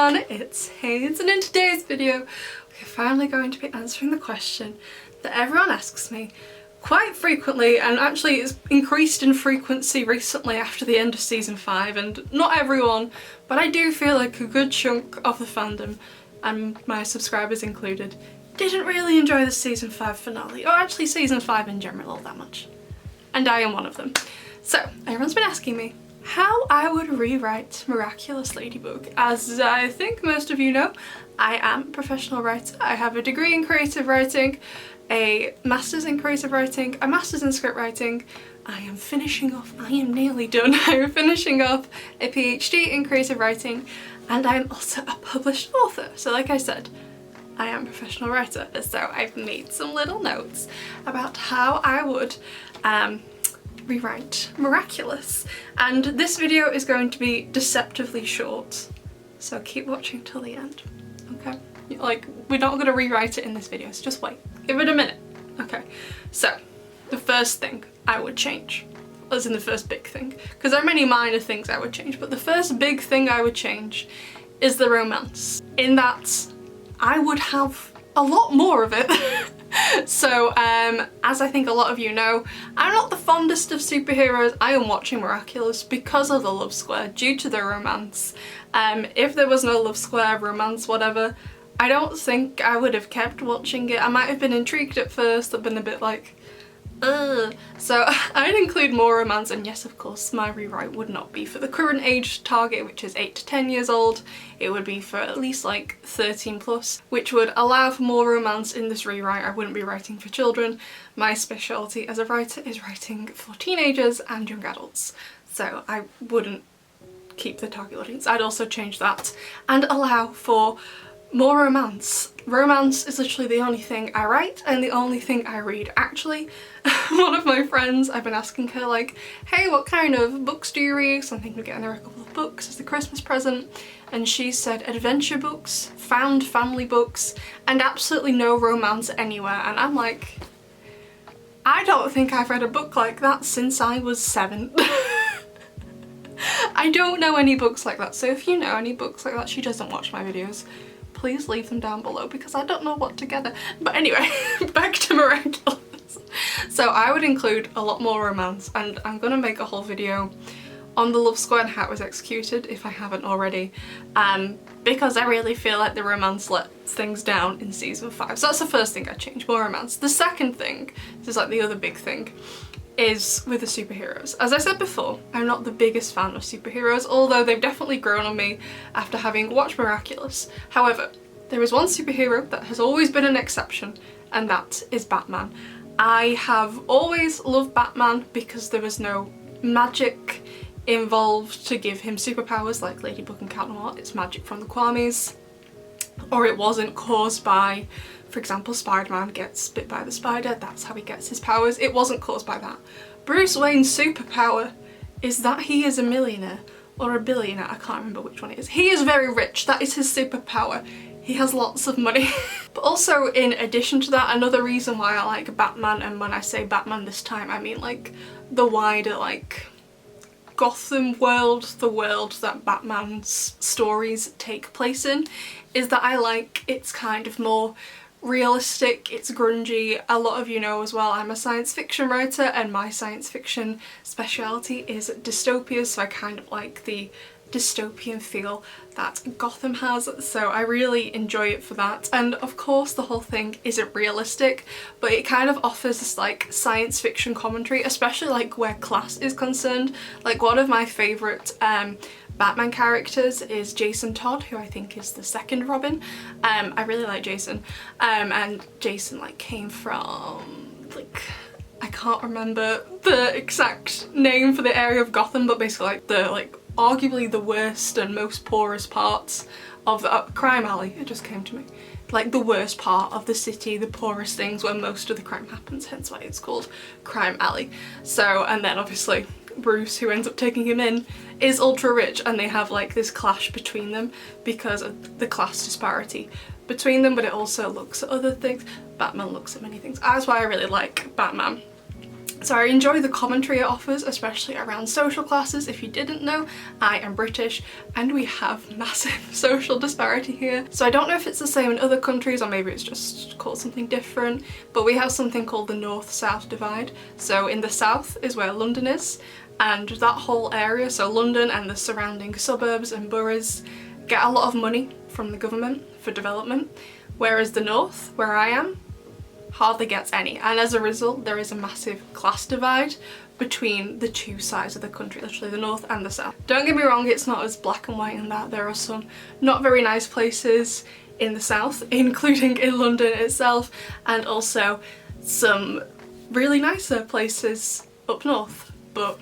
everyone, it's Hayes, and in today's video we're finally going to be answering the question that everyone asks me quite frequently, and actually it's increased in frequency recently after the end of season 5, and not everyone, but I do feel like a good chunk of the fandom, and my subscribers included, didn't really enjoy the season 5 finale, or actually season 5 in general all that much. And I am one of them. So everyone's been asking me how I would rewrite Miraculous Ladybug. As I think most of you know, I am a professional writer. I have a degree in creative writing, a master's in creative writing, a master's in script writing. I am nearly done. I am finishing off a PhD in creative writing, and I am also a published author. So like I said, I am a professional writer. So I've made some little notes about how I would rewrite Miraculous, and this video is going to be deceptively short, so keep watching till the end, okay? Like, we're not going to rewrite it in this video, so just wait, give it a minute. Okay, so the first thing I would change, as in the first big thing, because there are many minor things I would change, but the first big thing I would change is the romance, in that I would have a lot more of it. So, as I think a lot of you know, I'm not the fondest of superheroes. I am watching Miraculous because of the love square, due to the romance. If there was no love square, romance, whatever, I don't think I would have kept watching it. I might have been intrigued at first, I've been a bit like, ugh. So I'd include more romance, and yes, of course, my rewrite would not be for the current age target, which is 8 to 10 years old. It would be for at least like 13 plus, which would allow for more romance in this rewrite. I wouldn't be writing for children. My specialty as a writer is writing for teenagers and young adults. So I wouldn't keep the target audience. I'd also change that and allow for more romance. Romance is literally the only thing I write and the only thing I read. Actually, one of my friends, I've been asking her like, hey, what kind of books do you read? So I'm thinking of getting her a couple of books as a Christmas present. And she said adventure books, found family books, and absolutely no romance anywhere. And I'm like, I don't think I've read a book like that since I was 7. I don't know any books like that. So if you know any books like that, she doesn't watch my videos, please leave them down below because I don't know what to get her. But anyway, back to Miraculous. So I would include a lot more romance, and I'm gonna make a whole video on the love square and how it was executed if I haven't already, because I really feel like the romance let things down in season 5. So that's the first thing I change, more romance. The second thing, this is like the other big thing, is with the superheroes. As I said before, I'm not the biggest fan of superheroes, although they've definitely grown on me after having watched Miraculous. However, there is one superhero that has always been an exception, and that is Batman. I have always loved Batman because there was no magic involved to give him superpowers like Ladybug and Cat Noir. It's magic from the Kwamis, or it wasn't caused by, for example, Spider-Man gets bit by the spider, that's how he gets his powers. It wasn't caused by that. Bruce Wayne's superpower is that he is a millionaire, or a billionaire, I can't remember which one it is. He is very rich, that is his superpower. He has lots of money. But also, in addition to that, another reason why I like Batman, and when I say Batman this time, I mean like the wider like Gotham world, the world that Batman's stories take place in, is that I like it's kind of more realistic, it's grungy. A lot of you know as well, I'm a science fiction writer, and my science fiction speciality is dystopia, so I kind of like the dystopian feel that Gotham has, so I really enjoy it for that. And of course the whole thing isn't realistic, but it kind of offers this like science fiction commentary, especially like where class is concerned. Like one of my favourite Batman characters is Jason Todd, who I think is the second Robin. I really like Jason, and Jason like came from like, I can't remember the exact name for the area of Gotham, but basically like the arguably the worst and most poorest parts of the crime alley. It just came to me, like the worst part of the city, the poorest things where most of the crime happens, hence why it's called Crime Alley. So, and then obviously Bruce, who ends up taking him in, is ultra rich, and they have like this clash between them because of the class disparity between them, but it also looks at other things. Batman looks at many things. That's why I really like Batman. So I enjoy the commentary it offers, especially around social classes. If you didn't know, I am British and we have massive social disparity here. So I don't know if it's the same in other countries or maybe it's just called something different, but we have something called the North-South divide. So in the south is where London is, and that whole area, so London and the surrounding suburbs and boroughs, get a lot of money from the government for development, whereas the north, where I am, hardly gets any, and as a result there is a massive class divide between the two sides of the country, literally the north and the south. Don't get me wrong, it's not as black and white in that. There are some not very nice places in the south, including in London itself, and also some really nicer places up north, but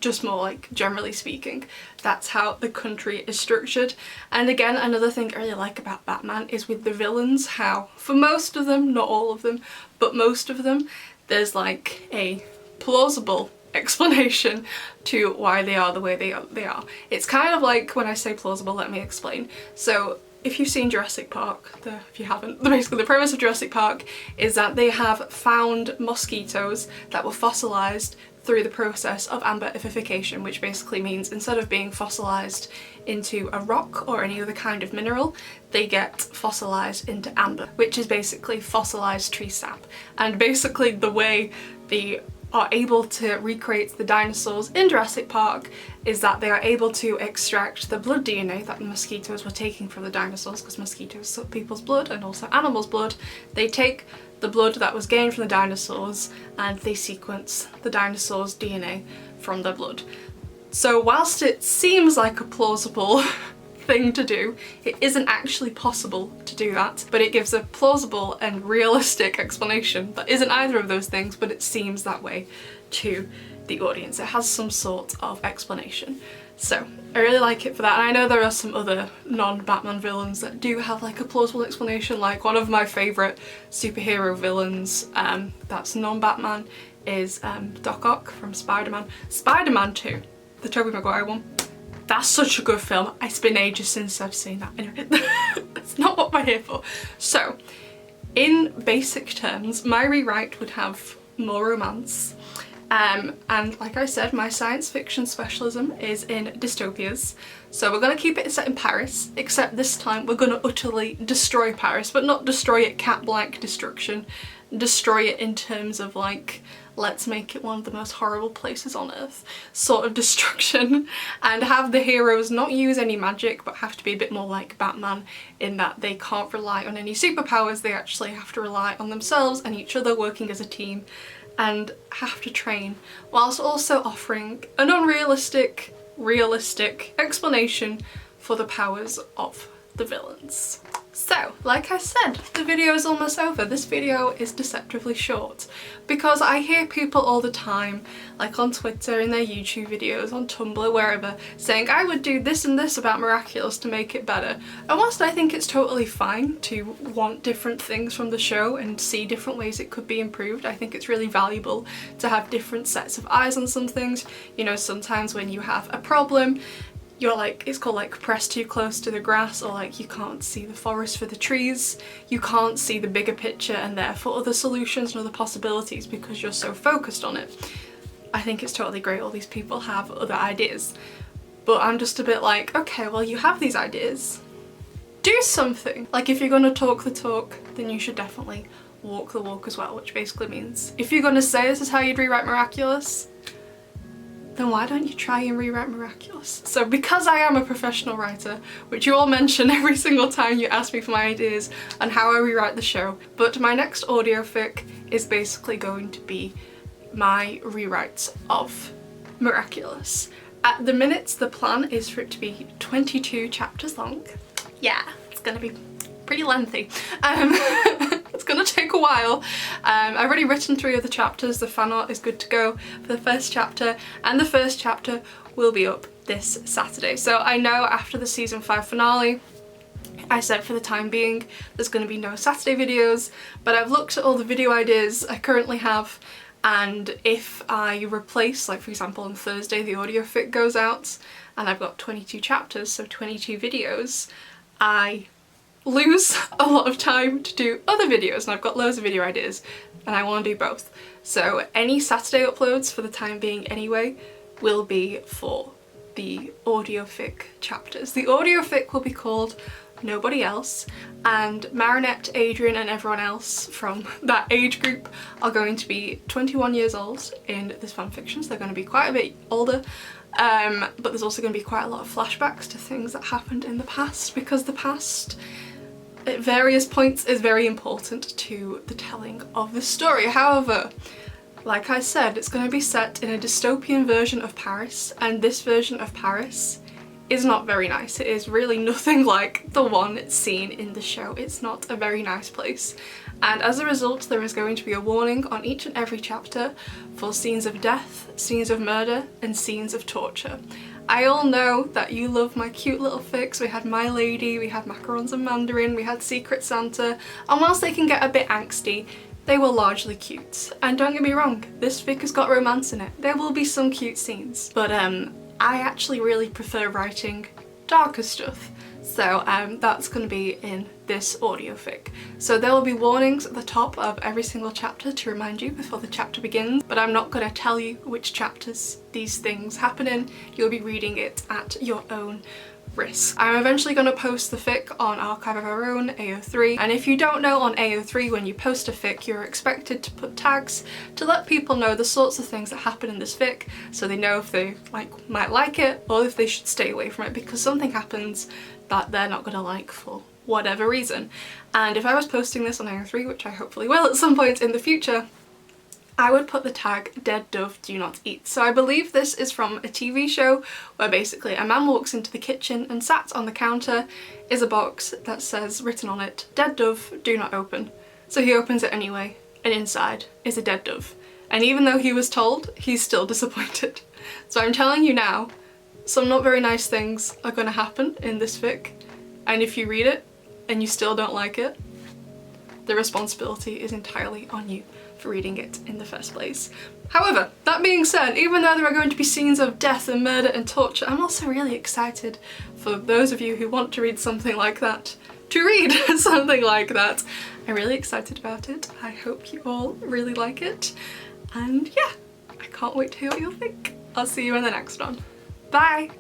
just more like generally speaking, that's how the country is structured. And again, another thing I really like about Batman is with the villains, how for most of them, not all of them, but most of them, there's like a plausible explanation to why they are the way they are. It's kind of like, when I say plausible, let me explain. So if you've seen Jurassic Park, if you haven't, basically the premise of Jurassic Park is that they have found mosquitoes that were fossilised through the process of amberification, which basically means instead of being fossilised into a rock or any other kind of mineral, they get fossilised into amber, which is basically fossilised tree sap. And basically the way they are able to recreate the dinosaurs in Jurassic Park is that they are able to extract the blood DNA that the mosquitoes were taking from the dinosaurs, because mosquitoes suck people's blood and also animals' blood. They take the blood that was gained from the dinosaurs and they sequence the dinosaurs' DNA from their blood. So whilst it seems like a plausible thing to do, it isn't actually possible to do that, but it gives a plausible and realistic explanation that isn't either of those things, but it seems that way to the audience. It has some sort of explanation. So I really like it for that, and I know there are some other non-Batman villains that do have like a plausible explanation. Like one of my favourite superhero villains that's non-Batman is Doc Ock from Spider-Man. Spider-Man 2, the Tobey Maguire one. That's such a good film. It's been ages since I've seen that. Anyway, that's not what we're here for. So, in basic terms, my rewrite would have more romance. And like I said, my science fiction specialism is in dystopias. So we're going to keep it set in Paris, except this time we're going to utterly destroy Paris, but not destroy it cat-like destruction. Destroy it in terms of like, let's make it one of the most horrible places on earth sort of destruction, and have the heroes not use any magic but have to be a bit more like Batman in that they can't rely on any superpowers. They actually have to rely on themselves and each other, working as a team, and have to train, whilst also offering an unrealistic, realistic explanation for the powers of the villains. So, like I said, the video is almost over. This video is deceptively short because I hear people all the time, like on Twitter, in their YouTube videos, on Tumblr, wherever, saying I would do this and this about Miraculous to make it better. And whilst I think it's totally fine to want different things from the show and see different ways it could be improved, I think it's really valuable to have different sets of eyes on some things. You know, sometimes when you have a problem, you're like, it's called like pressed too close to the grass, or like you can't see the forest for the trees, you can't see the bigger picture and therefore other solutions and other possibilities because you're so focused on it. I think it's totally great all these people have other ideas, but I'm just a bit like, okay, well you have these ideas, do something. Like if you're gonna talk the talk, then you should definitely walk the walk as well, which basically means if you're gonna say this is how you'd rewrite Miraculous, then why don't you try and rewrite Miraculous? So because I am a professional writer, which you all mention every single time you ask me for my ideas on how I rewrite the show, but my next audio fic is basically going to be my rewrites of Miraculous. At the minute, the plan is for it to be 22 chapters long. Yeah, it's gonna be pretty lengthy. It's gonna take a while. I've already written 3 of the chapters. The fan art is good to go for the first chapter, and the first chapter will be up this Saturday. So I know after the season 5 finale, I said for the time being there's going to be no Saturday videos, but I've looked at all the video ideas I currently have, and if I replace, like for example on Thursday the audio fic goes out and I've got 22 chapters, so 22 videos, I lose a lot of time to do other videos, and I've got loads of video ideas. and I want to do both. So any Saturday uploads for the time being anyway will be for the audio fic chapters. The audio fic will be called Nobody Else, and Marinette, Adrian and everyone else from that age group are going to be 21 years old in this fanfiction, so they're going to be quite a bit older. But there's also going to be quite a lot of flashbacks to things that happened in the past, because the past at various points is very important to the telling of the story. However, like I said, it's going to be set in a dystopian version of Paris, and this version of Paris is not very nice. It is really nothing like the one seen in the show. It's not a very nice place. And as a result, there is going to be a warning on each and every chapter for scenes of death, scenes of murder, and scenes of torture. I all know that you love my cute little fics. We had My Lady, we had Macarons and Mandarin, we had Secret Santa, and whilst they can get a bit angsty, they were largely cute. And don't get me wrong, this fic has got romance in it. There will be some cute scenes, but I actually really prefer writing darker stuff. So that's going to be in this audio fic. So there will be warnings at the top of every single chapter to remind you before the chapter begins, but I'm not going to tell you which chapters these things happen in. You'll be reading it at your own risk. I'm eventually going to post the fic on Archive of Our Own, AO3, and if you don't know, on AO3 when you post a fic you're expected to put tags to let people know the sorts of things that happen in this fic, so they know if they might like it or if they should stay away from it, because something happens that they're not going to like for whatever reason. And if I was posting this on AO3, which I hopefully will at some point in the future, I would put the tag "Dead Dove Do Not Eat." So I believe this is from a TV show where basically a man walks into the kitchen and sat on the counter is a box that says, written on it, "Dead Dove Do Not Open." So he opens it anyway, and inside is a dead dove. And even though he was told, he's still disappointed. So I'm telling you now, some not very nice things are going to happen in this fic, and if you read it and you still don't like it, the responsibility is entirely on you for reading it in the first place. However, that being said, even though there are going to be scenes of death and murder and torture, I'm also really excited for those of you who want to read something like that to read something like that. I'm really excited about it. I hope you all really like it, and yeah, I can't wait to hear what you'll think. I'll see you in the next one. Bye!